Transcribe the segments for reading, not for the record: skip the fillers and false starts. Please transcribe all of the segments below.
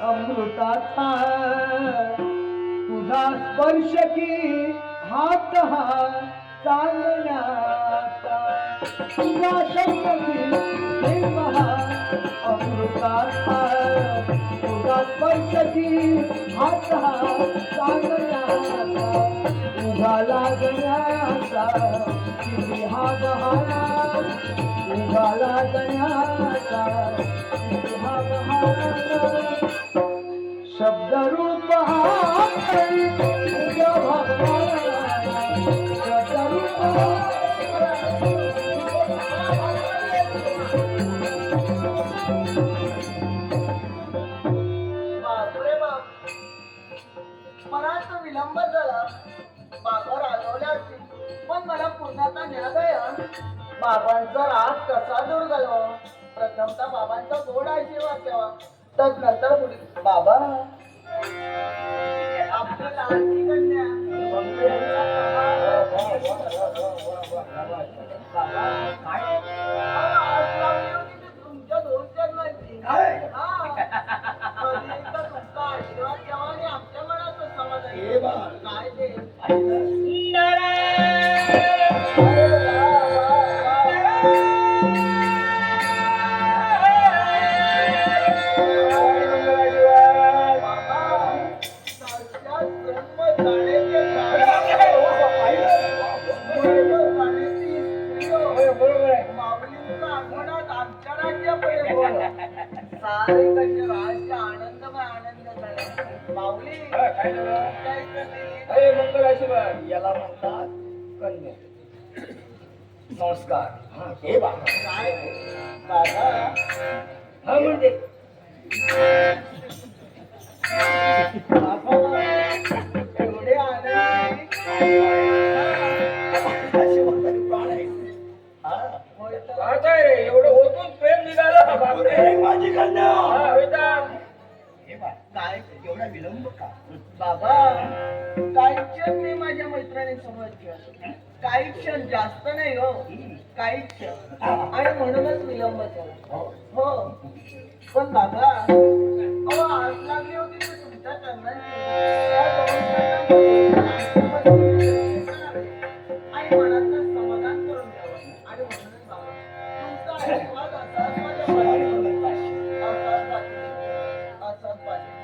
अमृताचा तुझा स्पर्श की हात हा चांदण्याचा तुझा शब्द की प्रेम हा अमृताचा तुझा स्पर्श की हात हा चांदण्याचा उघाला गण्याचा किती हा बहारा उघाला गण्याचा किती हा बहारा शब्द रूप हा उद्या भगवाना शब्द रूप बापरे बाप मनाचा विलंब झाला बाबा रागवल्या असतील पण मला पुन्हा न्याय बाबांचा राग कसा दूर घालवा प्रथमतः बाबांचा गोड आशीर्वाद द्यावा तदनंतर बाबा आपली लाडकी कन्या तुमच्या दोन चरणांची तुमचा आशीर्वाद द्यावा आणि आमच्या मनाचं समाधान काय ते याला म्हणतात कन्या नमस्कार हे बाबा काय बाबा हा म्हणजे एवढे आनंदी काय रे एवढं होतून प्रेम निघालं माझी कन्या काय एवढा विलंब का बाबा काही क्षण मी माझ्या मैत्रिणीसमोर ठेवा काही क्षण जास्त नाही हो काही क्षण आणि म्हणूनच विलंब झाला हो पण बाबा आज लागली होती ती तुमच्या चरणांची आणि मनाचं समाधान करून द्यावं आणि म्हणूनच बाबा तुमचा आशीर्वाद असाच माझ्या असाच पाहिजे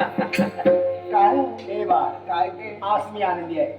काय हे बा काय ते आज मी आनंदी आहे.